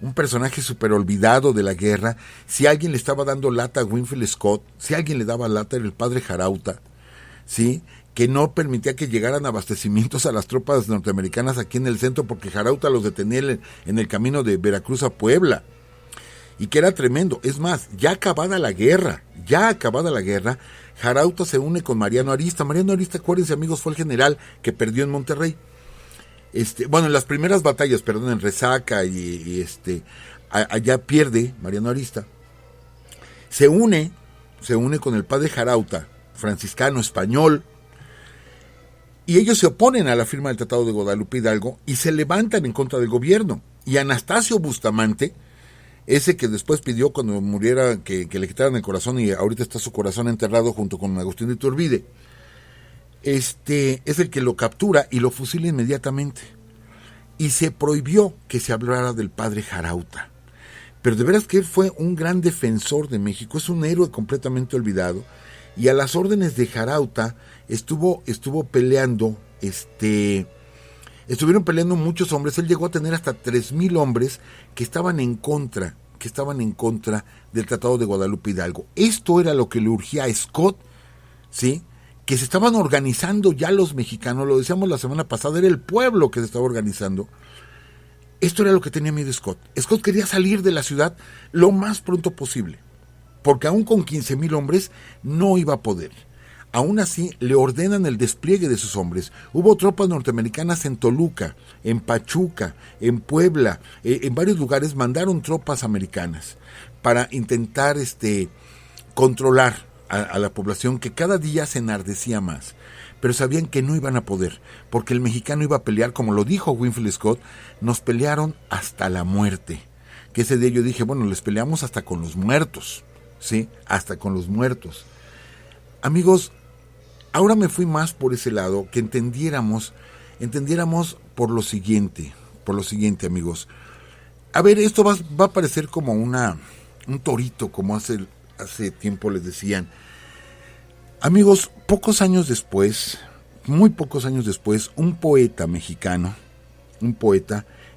Speaker 3: un personaje súper olvidado de la guerra. Si alguien le estaba dando lata a Winfield Scott, si alguien le daba lata, era el padre Jarauta, ¿sí?, que no permitía que llegaran abastecimientos a las tropas norteamericanas aquí en el centro, porque Jarauta los detenía en el camino de Veracruz a Puebla, y que era tremendo. Es más, ya acabada la guerra, Jarauta se une con Mariano Arista. Mariano Arista, acuérdense, amigos, fue el general que perdió en Monterrey. En las primeras batallas, en Resaca allá pierde Mariano Arista. Se une con el padre Jarauta, franciscano español, y ellos se oponen a la firma del Tratado de Guadalupe Hidalgo y se levantan en contra del gobierno. Y Anastasio Bustamante, ese que después pidió cuando muriera que le quitaran el corazón, y ahorita está su corazón enterrado junto con Agustín de Iturbide, es el que lo captura y lo fusila inmediatamente. Y se prohibió que se hablara del padre Jarauta. Pero de veras que él fue un gran defensor de México, es un héroe completamente olvidado. Y a las órdenes de Jarauta estuvo peleando, estuvieron peleando muchos hombres. Él llegó a tener hasta 3,000 hombres que estaban en contra del Tratado de Guadalupe Hidalgo. Esto era lo que le urgía a Scott, ¿sí?, que se estaban organizando ya los mexicanos. Lo decíamos la semana pasada, era el pueblo que se estaba organizando. Esto era lo que tenía miedo Scott. Scott quería salir de la ciudad lo más pronto posible. porque aún con 15,000 hombres no iba a poder. Aún así, le ordenan el despliegue de sus hombres. Hubo tropas norteamericanas en Toluca, en Pachuca, en Puebla, en varios lugares mandaron tropas americanas para intentar controlar a la población que cada día se enardecía más. Pero sabían que no iban a poder, porque el mexicano iba a pelear, como lo dijo Winfield Scott, nos pelearon hasta la muerte. Que ese día yo dije, bueno, les peleamos hasta con los muertos, ¿sí? Hasta con los muertos. Amigos, ahora me fui más por ese lado, que entendiéramos por lo siguiente, amigos. A ver, esto va a parecer como un torito, como hace tiempo les decían. Amigos, muy pocos años después, un poeta mexicano,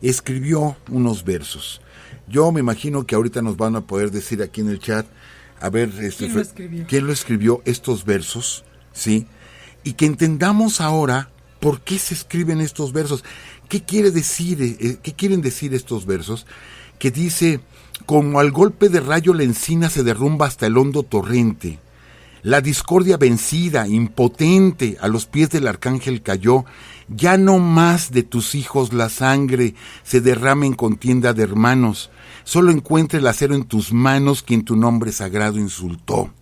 Speaker 3: escribió unos versos. Yo me imagino que ahorita nos van a poder decir aquí en el chat, a ver, ¿quién lo escribió estos versos? ¿Sí? Y que entendamos ahora por qué se escriben estos versos. ¿Qué quieren decir estos versos? Que dice, como al golpe de rayo la encina se derrumba hasta el hondo torrente. La discordia vencida, impotente, a los pies del arcángel cayó. Ya no más de tus hijos la sangre se derrame en contienda de hermanos. Solo encuentre el acero en tus manos quien tu nombre sagrado insultó.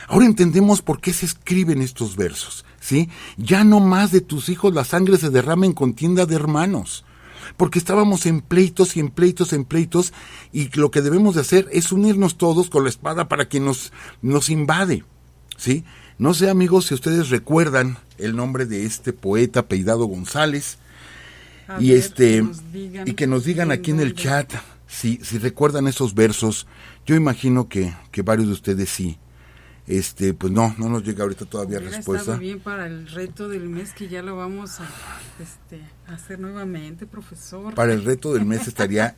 Speaker 3: Ahora entendemos por qué se escriben estos versos, ¿sí? Ya no más de tus hijos la sangre se derrama en contienda de hermanos. Porque estábamos en pleitos, y lo que debemos de hacer es unirnos todos con la espada para que nos invade, ¿sí? No sé, amigos, si ustedes recuerdan el nombre de este poeta apellidado González, que nos digan aquí en el chat si recuerdan esos versos. Yo imagino que varios de ustedes sí. Pues no nos llega ahorita todavía respuesta.
Speaker 2: Está bien para el reto del mes, que ya lo vamos a hacer nuevamente, profesor.
Speaker 3: Para el reto del mes estaría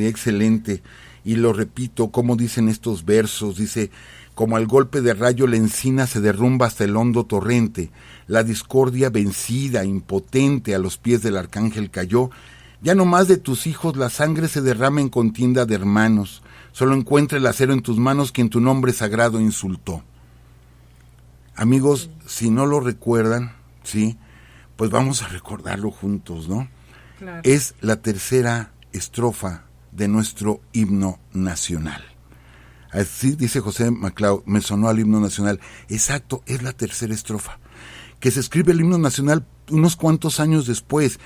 Speaker 3: excelente. Y lo repito, como dicen estos versos, dice, como al golpe de rayo la encina se derrumba hasta el hondo torrente, la discordia vencida, impotente, a los pies del arcángel cayó. Ya no más de tus hijos la sangre se derrama en contienda de hermanos. Solo encuentra el acero en tus manos quien tu nombre sagrado insultó. Amigos, si no lo recuerdan, ¿sí? Pues vamos a recordarlo juntos, ¿no?
Speaker 2: Claro.
Speaker 3: Es la tercera estrofa de nuestro himno nacional. Así dice José Maclau, me sonó al himno nacional. Exacto, es la tercera estrofa. Que se escribe el himno nacional unos cuantos años después.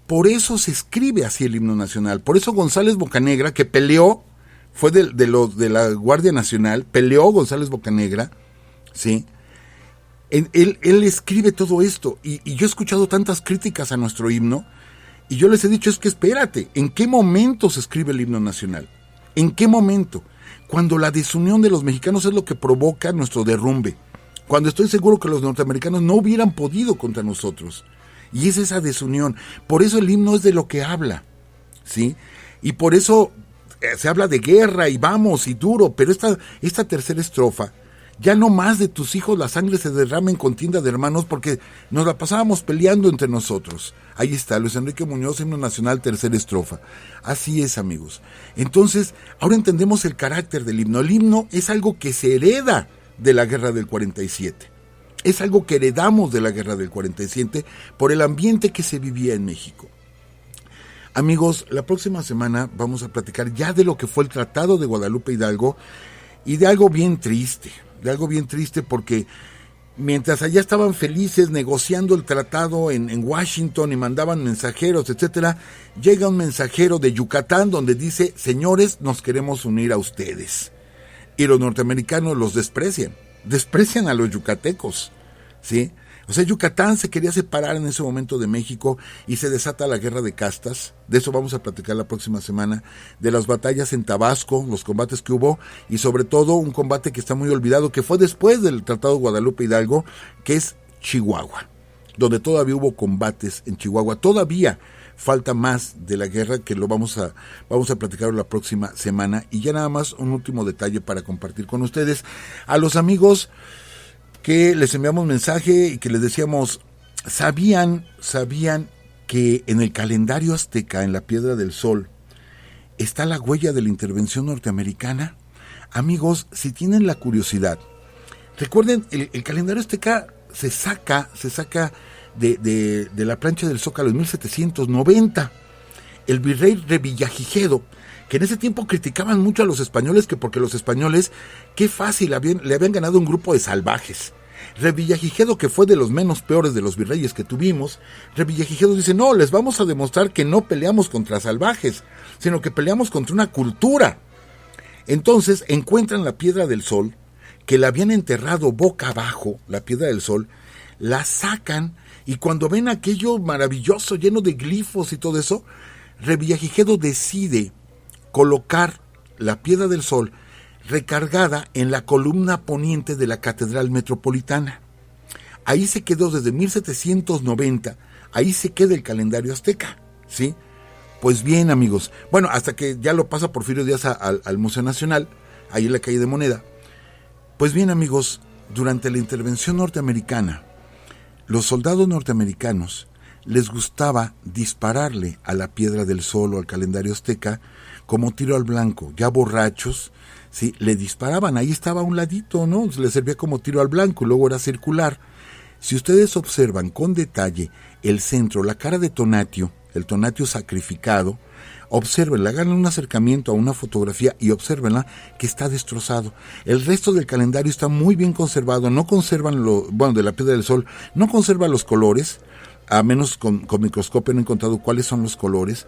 Speaker 3: Por eso se escribe así el himno nacional. Por eso González Bocanegra, que peleó, fue de la Guardia Nacional, peleó González Bocanegra, ¿sí? Él escribe todo esto. Y yo he escuchado tantas críticas a nuestro himno, y yo les he dicho, es que espérate, ¿en qué momento se escribe el himno nacional? ¿En qué momento? Cuando la desunión de los mexicanos es lo que provoca nuestro derrumbe. Cuando estoy seguro que los norteamericanos no hubieran podido contra nosotros. Y es esa desunión. Por eso el himno es de lo que habla, ¿sí? Y por eso se habla de guerra y vamos y duro, pero esta tercera estrofa, ya no más de tus hijos la sangre se derrama en contienda de hermanos, porque nos la pasábamos peleando entre nosotros. Ahí está, Luis Enrique Muñoz, himno nacional, tercera estrofa. Así es, amigos. Entonces, ahora entendemos el carácter del himno. El himno es algo que se hereda de la guerra del 47. Es algo que heredamos de la guerra del 47 por el ambiente que se vivía en México. Amigos, la próxima semana vamos a platicar ya de lo que fue el Tratado de Guadalupe Hidalgo y de algo bien triste porque mientras allá estaban felices negociando el tratado en Washington y mandaban mensajeros, etcétera, llega un mensajero de Yucatán donde dice, señores, nos queremos unir a ustedes. Y los norteamericanos los desprecian a los yucatecos, ¿sí? O sea, Yucatán se quería separar en ese momento de México y se desata la guerra de castas. De eso vamos a platicar la próxima semana, de las batallas en Tabasco, los combates que hubo y sobre todo un combate que está muy olvidado, que fue después del Tratado de Guadalupe Hidalgo, que es Chihuahua, donde todavía hubo combates en Chihuahua. Todavía falta más de la guerra que lo vamos a platicar la próxima semana. Y ya nada más un último detalle para compartir con ustedes. A los amigos que les enviamos mensaje y que les decíamos, ¿sabían que en el calendario azteca, en la Piedra del Sol, está la huella de la intervención norteamericana? Amigos, si tienen la curiosidad, recuerden, el calendario azteca se saca de la plancha del Zócalo en 1790. El virrey Revillagigedo, que en ese tiempo criticaban mucho a los españoles, que porque los españoles, qué fácil, le habían ganado un grupo de salvajes. Revillagigedo, que fue de los menos peores de los virreyes que tuvimos, Revillagigedo dice, no, les vamos a demostrar que no peleamos contra salvajes, sino que peleamos contra una cultura. Entonces encuentran la Piedra del Sol, que la habían enterrado boca abajo, la Piedra del Sol, la sacan, y cuando ven aquello maravilloso, lleno de glifos y todo eso, Revillagigedo decide colocar la Piedra del Sol recargada en la columna poniente de la Catedral Metropolitana. Ahí se quedó desde 1790, ahí se queda el calendario azteca, ¿sí? Pues bien, amigos, bueno, hasta que ya lo pasa Porfirio Díaz al Museo Nacional, ahí en la calle de Moneda. Pues bien, amigos, durante la intervención norteamericana, los soldados norteamericanos les gustaba dispararle a la Piedra del Sol o al calendario azteca como tiro al blanco, ya borrachos, ¿sí? Le disparaban, ahí estaba a un ladito, ¿no? Le servía como tiro al blanco, luego era circular. Si ustedes observan con detalle el centro, la cara de Tonatio, el Tonatio sacrificado, obsérvenla, hagan un acercamiento a una fotografía y obsérvenla que está destrozado. El resto del calendario está muy bien conservado, no conservan de la Piedra del Sol, no conserva los colores, a menos con microscopio no he encontrado cuáles son los colores,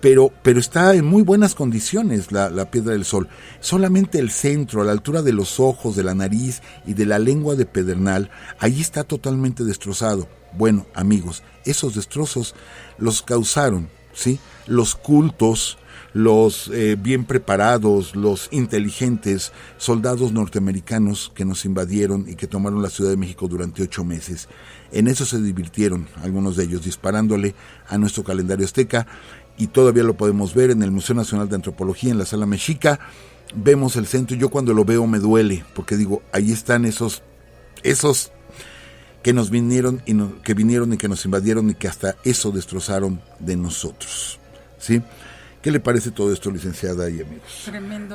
Speaker 3: pero está en muy buenas condiciones la Piedra del Sol. Solamente el centro, a la altura de los ojos, de la nariz y de la lengua de Pedernal, ahí está totalmente destrozado. Bueno, amigos, esos destrozos los causaron, ¿sí? Los cultos, los bien preparados, los inteligentes soldados norteamericanos que nos invadieron y que tomaron la Ciudad de México durante 8 meses. En eso se divirtieron algunos de ellos, disparándole a nuestro calendario azteca, y todavía lo podemos ver en el Museo Nacional de Antropología, en la Sala Mexica. Vemos el centro, y yo cuando lo veo me duele, porque digo, ahí están esos que nos vinieron que vinieron y que nos invadieron y que hasta eso destrozaron de nosotros, ¿sí? ¿Qué le parece todo esto, licenciada y amigos?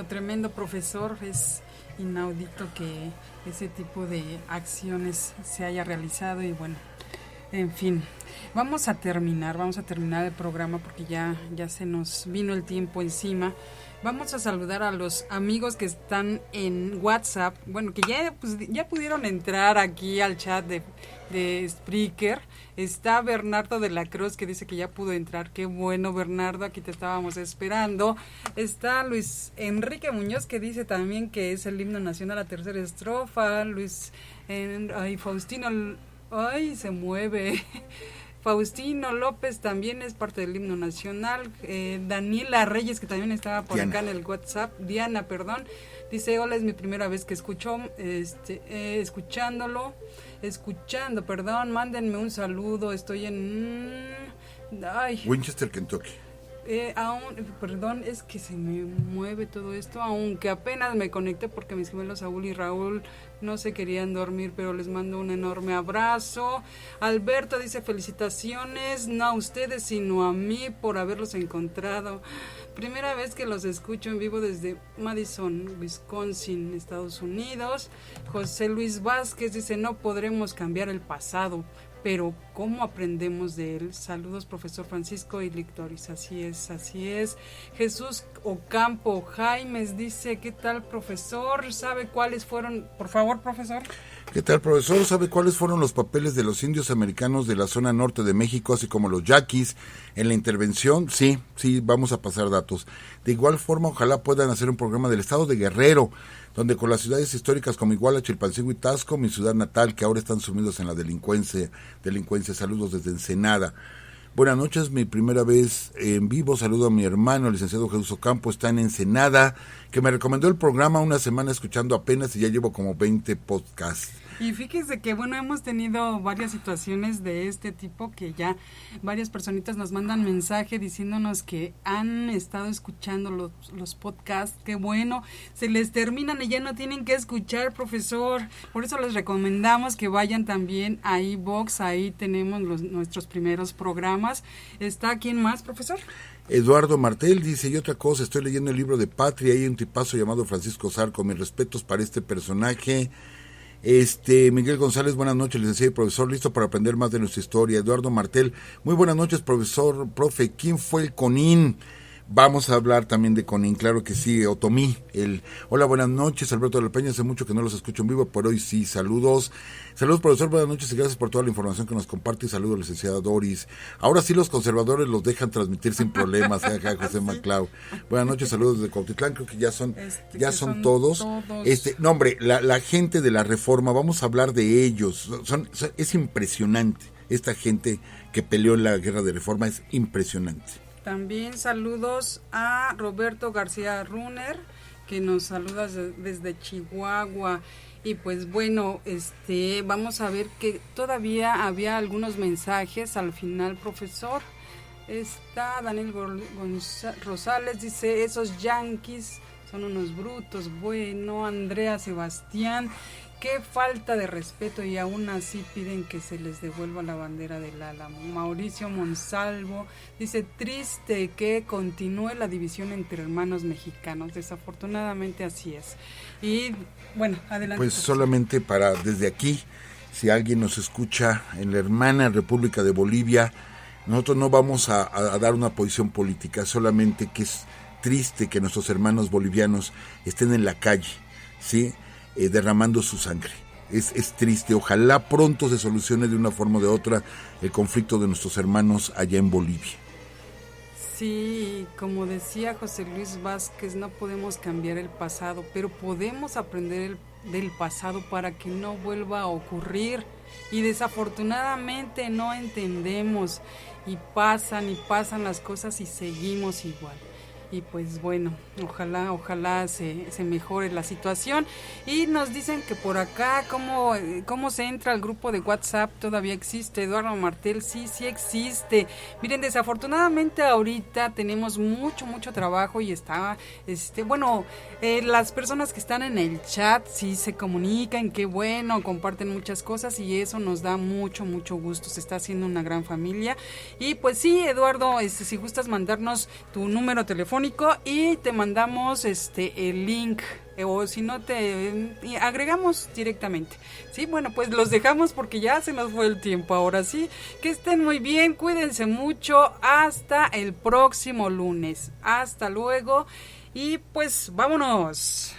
Speaker 2: Tremendo, profesor. Es inaudito que ese tipo de acciones se haya realizado y bueno, en fin. Vamos a terminar el programa porque ya se nos vino el tiempo encima. Vamos a saludar a los amigos que están en WhatsApp, bueno, que ya pudieron entrar aquí al chat de Spreaker. Está Bernardo de la Cruz, que dice que ya pudo entrar. Qué bueno, Bernardo, aquí te estábamos esperando. Está Luis Enrique Muñoz, que dice también que es el himno nacional, la tercera estrofa. Faustino, se mueve. Faustino López también es parte del himno nacional. Daniela Reyes, que también estaba por acá en el WhatsApp. Diana, dice, hola, es mi primera vez que mándenme un saludo, estoy en
Speaker 3: Winchester, Kentucky.
Speaker 2: Es que se me mueve todo esto, aunque apenas me conecté porque mis gemelos Saúl y Raúl no se querían dormir, pero les mando un enorme abrazo. Alberto dice, felicitaciones, no a ustedes, sino a mí por haberlos encontrado. Primera vez que los escucho en vivo desde Madison, Wisconsin, Estados Unidos. José Luis Vázquez dice, no podremos cambiar el pasado, pero ¿cómo aprendemos de él? Saludos, profesor Francisco y Lictoris. Así es. Jesús Ocampo Jaimes dice, ¿qué tal, profesor? ¿Sabe cuáles fueron? Por favor, profesor.
Speaker 3: ¿Qué tal, profesor? ¿Sabe cuáles fueron los papeles de los indios americanos de la zona norte de México, así como los yaquis, en la intervención? Sí, vamos a pasar datos. De igual forma, ojalá puedan hacer un programa del estado de Guerrero, donde con las ciudades históricas como Iguala, Chilpancingo y Taxco, mi ciudad natal, que ahora están sumidos en la delincuencia, saludos desde Ensenada. Buenas noches, mi primera vez en vivo, saludo a mi hermano, el licenciado Jesús Ocampo, está en Ensenada, que me recomendó el programa una semana escuchando apenas y ya llevo como 20 podcasts.
Speaker 2: Y fíjese que, bueno, hemos tenido varias situaciones de este tipo que ya varias personitas nos mandan mensaje diciéndonos que han estado escuchando los podcasts. Qué bueno, se les terminan y ya no tienen que escuchar, profesor. Por eso les recomendamos que vayan también a iVoox, ahí tenemos nuestros primeros programas. ¿Está quién más, profesor?
Speaker 3: Eduardo Martel dice, y otra cosa, estoy leyendo el libro de Patria, hay un tipazo llamado Francisco Zarco, mis respetos para este personaje. Miguel González, buenas noches, licenciado y profesor, listo para aprender más de nuestra historia. Eduardo Martel, muy buenas noches, profe, ¿quién fue el Conín? Vamos a hablar también de Conín, claro que sí, Otomí. Hola, buenas noches, Alberto de la Peña, hace mucho que no los escucho en vivo, pero hoy sí, saludos. Saludos, profesor, buenas noches y gracias por toda la información que nos comparte y saludos, licenciada Doris. Ahora sí los conservadores los dejan transmitir sin problemas, José Maclau. Buenas noches, saludos desde Cuautitlán, creo que ya son todos. No, hombre, la gente de la Reforma, vamos a hablar de ellos, es impresionante, esta gente que peleó en la guerra de Reforma es impresionante.
Speaker 2: También saludos a Roberto García Runner, que nos saluda desde Chihuahua. Y pues bueno, vamos a ver que todavía había algunos mensajes al final, profesor. Está Daniel Rosales, dice, esos yanquis son unos brutos. Bueno, Andrea Sebastián, qué falta de respeto y aún así piden que se les devuelva la bandera del Álamo. Mauricio Monsalvo dice, triste que continúe la división entre hermanos mexicanos. Desafortunadamente así es. Y bueno, adelante.
Speaker 3: Pues solamente desde aquí, si alguien nos escucha en la hermana República de Bolivia, nosotros no vamos a dar una posición política, solamente que es triste que nuestros hermanos bolivianos estén en la calle, ¿sí?, derramando su sangre. Es triste, ojalá pronto se solucione de una forma o de otra el conflicto de nuestros hermanos allá en Bolivia.
Speaker 2: Sí, como decía José Luis Vázquez, no podemos cambiar el pasado, pero podemos aprender del pasado para que no vuelva a ocurrir. Y desafortunadamente no entendemos y pasan las cosas y seguimos igual. Y pues bueno, ojalá se mejore la situación. Y nos dicen que por acá, ¿cómo se entra al grupo de WhatsApp? Todavía existe, Eduardo Martel, sí existe. Miren, desafortunadamente ahorita tenemos mucho trabajo y está, las personas que están en el chat sí se comunican, qué bueno, comparten muchas cosas y eso nos da mucho gusto. Se está haciendo una gran familia. Y pues sí, Eduardo, si gustas mandarnos tu número telefónico y te mandamos el link, o si no te agregamos directamente. Sí, bueno, pues los dejamos porque ya se nos fue el tiempo. Ahora sí, que estén muy bien, cuídense mucho, hasta el próximo lunes. Hasta luego y pues vámonos.